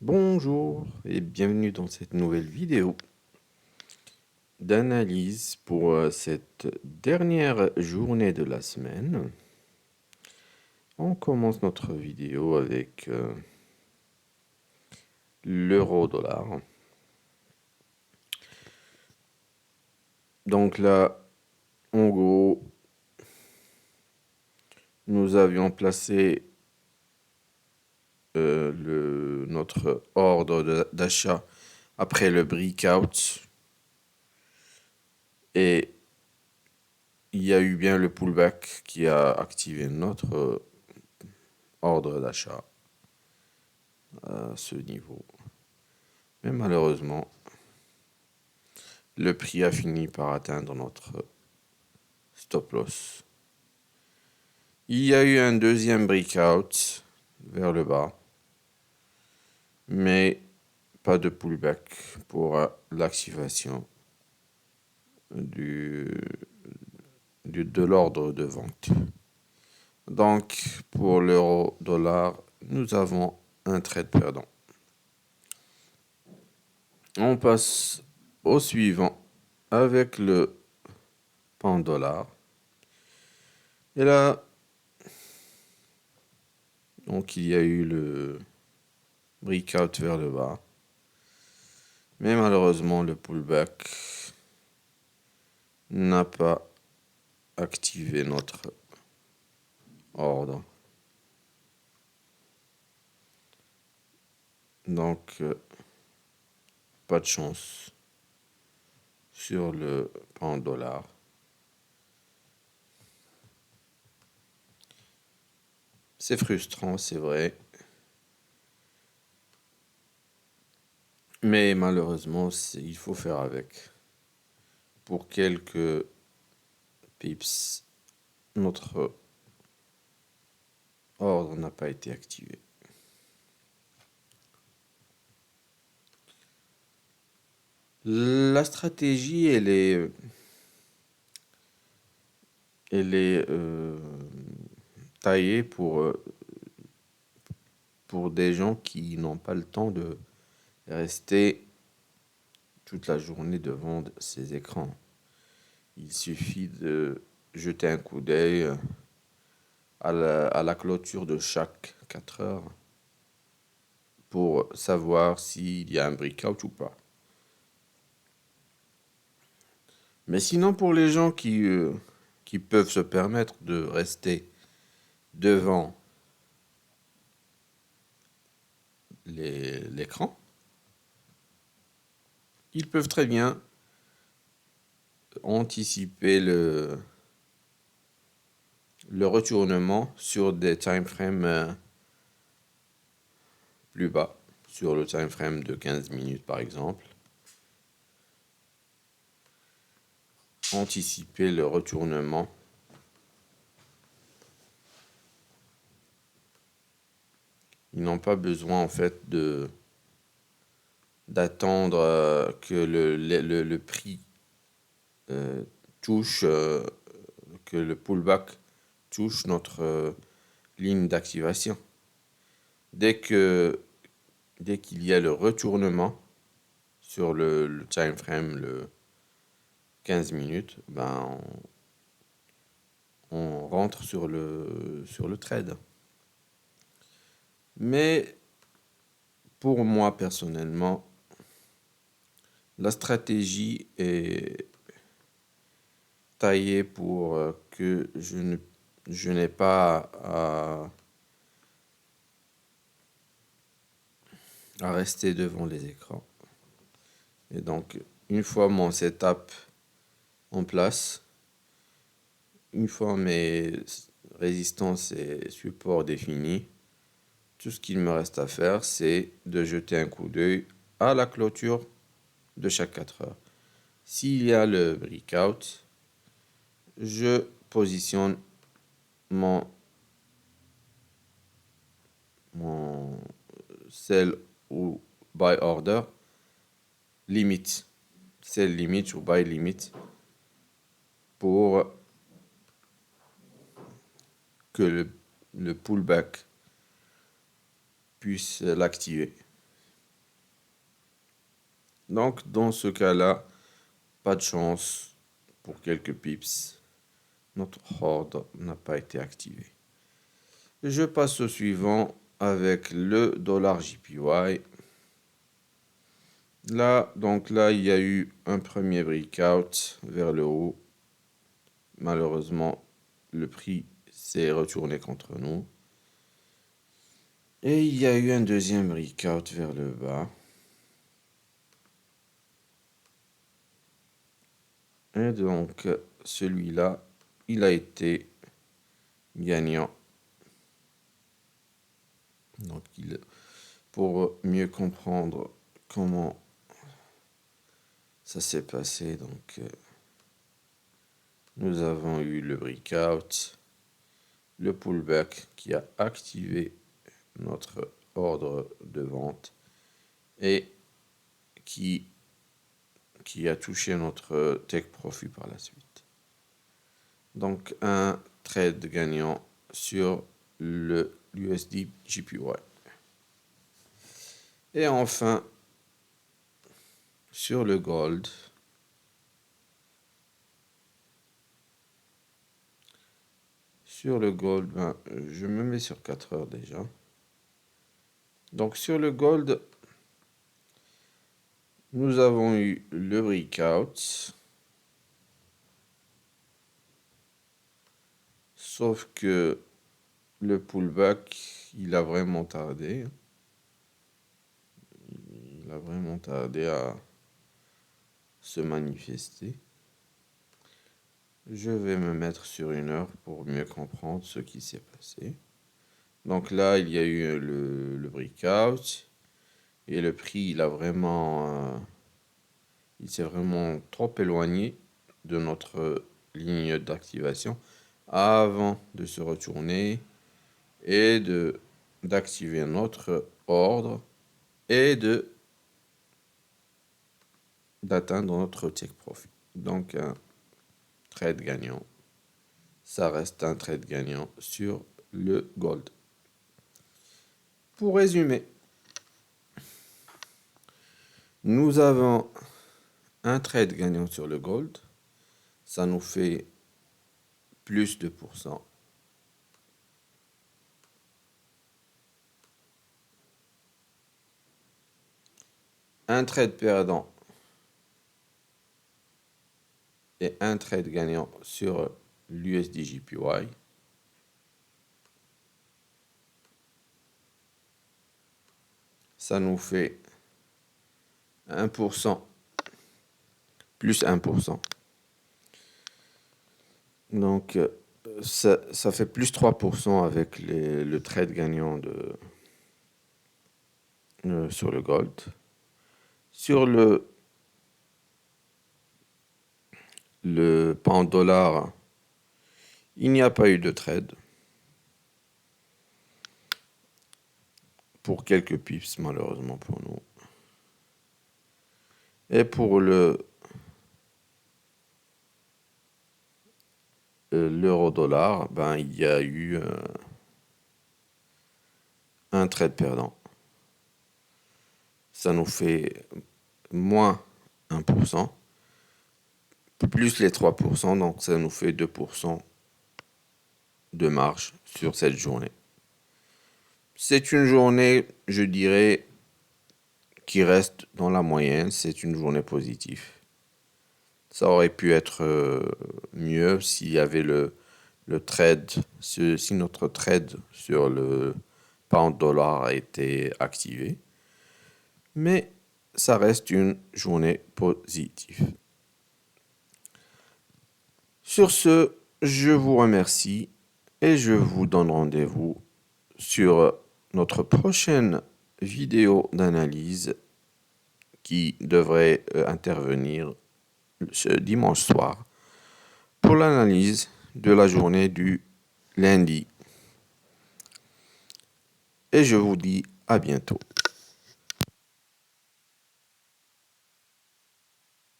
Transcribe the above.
Bonjour et bienvenue dans cette nouvelle vidéo d'analyse pour cette dernière journée de la semaine. On commence notre vidéo avec l'euro-dollar. Donc là, en gros, nous avions placé notre ordre d'achat après le breakout et il y a eu bien le pullback qui a activé notre ordre d'achat à ce niveau. Mais malheureusement, le prix a fini par atteindre notre stop loss. Il y a eu un deuxième breakout vers le bas, mais pas de pullback pour l'activation de l'ordre de vente. Donc, pour l'euro-dollar, nous avons un trade perdant. On passe au suivant avec le pound dollar. Et là, donc il y a eu le breakout vers le bas. Mais malheureusement, le pullback n'a pas activé notre ordre. Donc, pas de chance sur le pound dollar. C'est frustrant, c'est vrai. Mais malheureusement, il faut faire avec. Pour quelques pips, notre ordre n'a pas été activé. La stratégie, elle est taillée pour des gens qui n'ont pas le temps de rester toute la journée devant ces écrans. Il suffit de jeter un coup d'œil à la clôture de chaque 4 heures pour savoir s'il y a un breakout ou pas. Mais sinon, pour les gens qui peuvent se permettre de rester devant l'écran, ils peuvent très bien anticiper le retournement sur des time frames plus bas, sur le time frame de 15 minutes par exemple. Anticiper le retournement. Ils n'ont pas besoin en fait d'attendre que le prix touche, que le pullback touche notre ligne d'activation. Dès qu'il y a le retournement sur le time frame, le 15 minutes, ben on rentre sur le trade. Mais pour moi personnellement, la stratégie est taillée pour que je n'ai pas à rester devant les écrans. Et donc, une fois mon setup en place, une fois mes résistances et supports définis, tout ce qu'il me reste à faire, c'est de jeter un coup d'œil à la clôture de chaque 4 heures. S'il y a le breakout, je positionne mon sell ou buy order limit. Sell limit ou buy limit pour que le pullback puisse l'activer. Donc, dans ce cas-là, pas de chance pour quelques pips. Notre ordre n'a pas été activé. Je passe au suivant avec le $JPY. Là, il y a eu un premier breakout vers le haut. Malheureusement, le prix s'est retourné contre nous. Et il y a eu un deuxième breakout vers le bas. Et donc, celui-là, il a été gagnant. Donc, pour mieux comprendre comment ça s'est passé, nous avons eu le breakout, le pullback qui a activé notre ordre de vente et qui a touché notre take profit par la suite. Donc, un trade gagnant sur le USD JPY. Et enfin, sur le gold, je me mets sur 4 heures déjà. Donc, sur le gold, nous avons eu le breakout. Sauf que le pullback, il a vraiment tardé. Il a vraiment tardé à se manifester. Je vais me mettre sur 1 heure pour mieux comprendre ce qui s'est passé. Donc là, il y a eu le breakout. Et le prix, il s'est vraiment trop éloigné de notre ligne d'activation avant de se retourner et d'activer notre ordre et d'atteindre notre take profit. Donc un trade gagnant. Ça reste un trade gagnant sur le gold. Pour résumer, nous avons un trade gagnant sur le gold. Ça nous fait plus de %. Un trade perdant et un trade gagnant sur l'USDJPY. Ça nous fait 1%, plus 1%. Donc, ça fait plus 3% avec le trade gagnant sur le gold. Sur le pound dollar, il n'y a pas eu de trade. Pour quelques pips, malheureusement pour nous. Et pour l'euro-dollar, il y a eu un trade perdant. Ça nous fait moins 1%, plus les 3%, donc ça nous fait 2% de marge sur cette journée. C'est une journée, je dirais, qui reste dans la moyenne. C'est une journée positive. Ça aurait pu être mieux s'il y avait le trade, si notre trade sur le pound dollar a été activé. Mais ça reste une journée positive. Sur ce, je vous remercie et je vous donne rendez-vous sur notre prochaine vidéo d'analyse qui devrait intervenir ce dimanche soir pour l'analyse de la journée du lundi. Et je vous dis à bientôt.